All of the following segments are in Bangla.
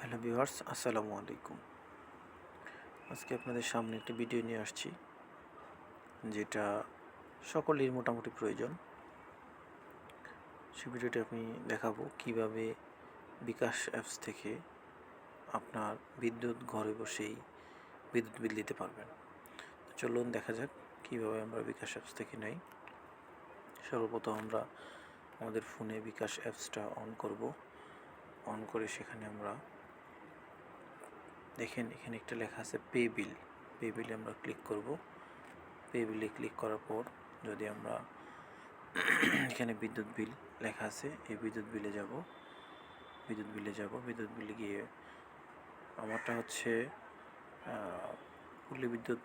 হ্যালো ভিউয়ার্স, আসসালামু আলাইকুম। আজকে আপনাদের সামনে একটি ভিডিও নিয়ে আসছি, যেটা সকলের মোটামুটি প্রয়োজন। সেই ভিডিওটি আমি দেখাবো কিভাবে বিকাশ অ্যাপস থেকে আপনার বিদ্যুৎ ঘরে বসেই বিদ্যুৎ বিল দিতে পারবেন। চলুন দেখা যাক কিভাবে আমরা বিকাশ অ্যাপস থেকে নেই। সর্বপ্রথম আমরা আমাদের ফোনে বিকাশ অ্যাপসটা অন করব। অন করে সেখানে আমরা দেখেন এখানে একটা লেখা আছে পে বিল। পে বিলে আমরা ক্লিক করব। পে বিলে ক্লিক করার পর যদি আমরা এখানে বিদ্যুৎ বিল লেখা আছে, এই বিদ্যুৎ বিলে যাব। বিদ্যুৎ বিলে গিয়ে আমারটা হচ্ছে পল্লী বিদ্যুৎ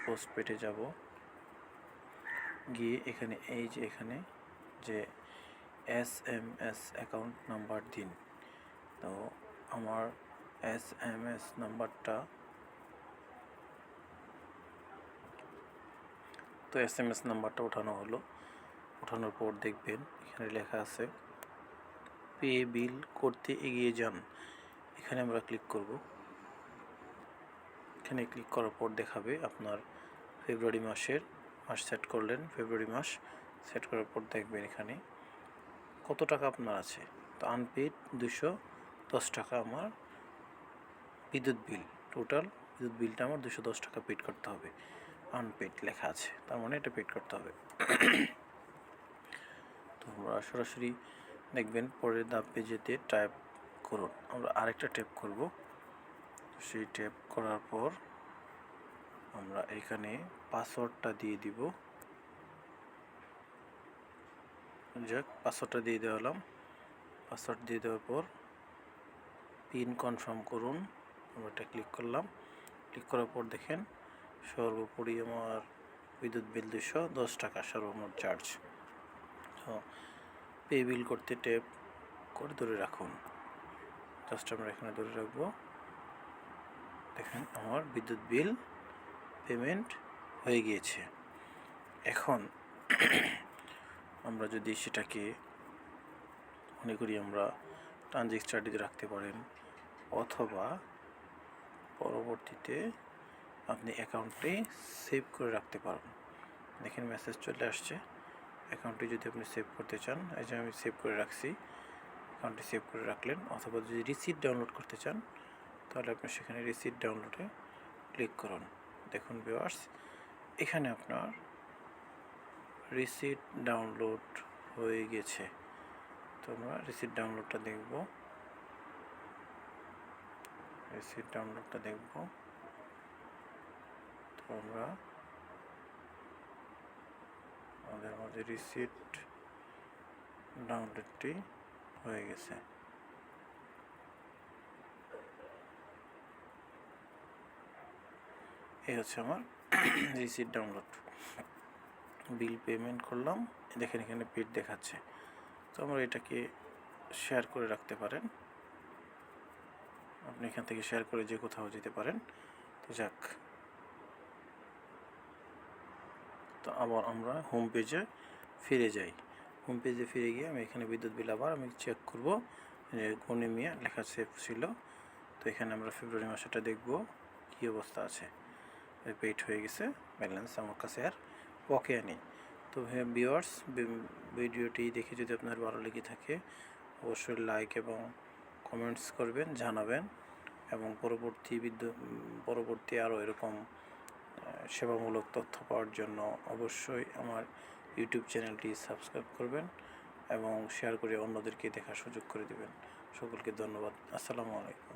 পোস্টপেডে যাব। গিয়ে এখানে এখানে যে SMS অ্যাকাউন্ট নাম্বার দিন। তো আমার SMS নাম্বারটা ওঠানো হলো। ওঠানোর পর দেখবেন এখানে লেখা আছে পে বিল করতে এগিয়ে যান। এখানে আমরা ক্লিক করব। এখানে ক্লিক করার পর দেখাবে আপনার ফেব্রুয়ারি মাস সেট করলেন। ফেব্রুয়ারি মাস সেট করার পর দেখবেন এখানে কত টাকা আপনার আছে। তো আনপেড 210 টাকা আমার বিদ্যুৎ বিল। টোটাল বিদ্যুৎ বিলটা আমার 210 টাকা পেড করতে হবে। আনপেড লেখা আছে, তার মানে এটা পেড করতে হবে। তো আমরা সরাসরি দেখবেন পরের ধাপে যেতে ট্যাপ করুন। আমরা আরেকটা ট্যাপ করব। সেই ট্যাপ করার পর আমরা এখানে পাসওয়ার্ডটা দিয়ে দিব। পাসওয়ার্ডটা দিয়ে দেওয়ালাম। পাসওয়ার্ড দিয়ে দেওয়ার পর পিন কনফার্ম করুন। আমরা এটা ক্লিক করলাম। ক্লিক করার পর দেখেন সর্বোপরি আমার বিদ্যুৎ বিল 210 টাকা সর্বমোট চার্জ। তো পে বিল করতে ট্যাপ করে ধরে রাখুন। জাস্ট আমরা এখানে ধরে রাখবো। দেখেন আমার বিদ্যুৎ বিল পেমেন্ট হয়ে গিয়েছে। এখন আমরা যদি সেটাকে মনে করি আমরা ট্রানজিট স্টাডিতে রাখতে পারেন, অথবা পরবর্তীতে আপনি অ্যাকাউন্টে সেভ করে রাখতে পারেন। দেখেন মেসেজ চলে আসছে। অ্যাকাউন্টে যদি আপনি সেভ করতে চান, এই যে আমি সেভ করে রাখছি, অ্যাকাউন্টে সেভ করে রাখলেন। অথবা যদি রিসিট ডাউনলোড করতে চান, তাহলে আপনি সেখানে রিসিট ডাউনলোডে ক্লিক করুন। দেখুন ভিউয়ার্স, এখানে আপনার রিসিট ডাউনলোড হয়ে গেছে। তো আমরা রিসিট ডাউনলোডটা দেখব। তো আমরা আমাদের রিসিট ডাউনলোডটি হয়ে গেছে। এই হচ্ছে আমার রিসিট ডাউনলোড। বিল পেমেন্ট করলাম, দেখেন এখানে পেড দেখাচ্ছে। তো আমরা এটাকে শেয়ার করে রাখতে পারেন। আপনি এখান থেকে শেয়ার করে যে কোথাও যেতে পারেন। তো যাক, তো আবার আমরা হোম পেজে ফিরে যাই। হোম পেজে ফিরে গিয়ে আমি এখানে বিদ্যুৎ বিল আবার আমি চেক করব যে গনি মিয়া লেখা সেভ ছিল। তো এখানে আমরা ফেব্রুয়ারি মাসেটা দেখব কী অবস্থা আছে। পেইড হয়ে গেছে, ব্যালেন্স আমার কাছে আর বকেয়া নেই। তো ভিউয়ার্স, ভিডিওটি দেখে যদি আপনার ভালো লেগে থাকে অবশ্যই লাইক এবং কমেন্টস করবেন, জানাবেন। এবং পরবর্তী আরও এরকম সেবামূলক তথ্য পাওয়ার জন্য অবশ্যই আমার ইউটিউব চ্যানেলটি সাবস্ক্রাইব করবেন এবং শেয়ার করে অন্যদেরকে দেখার সুযোগ করে দেবেন। সকলকে ধন্যবাদ। আসসালামু আলাইকুম।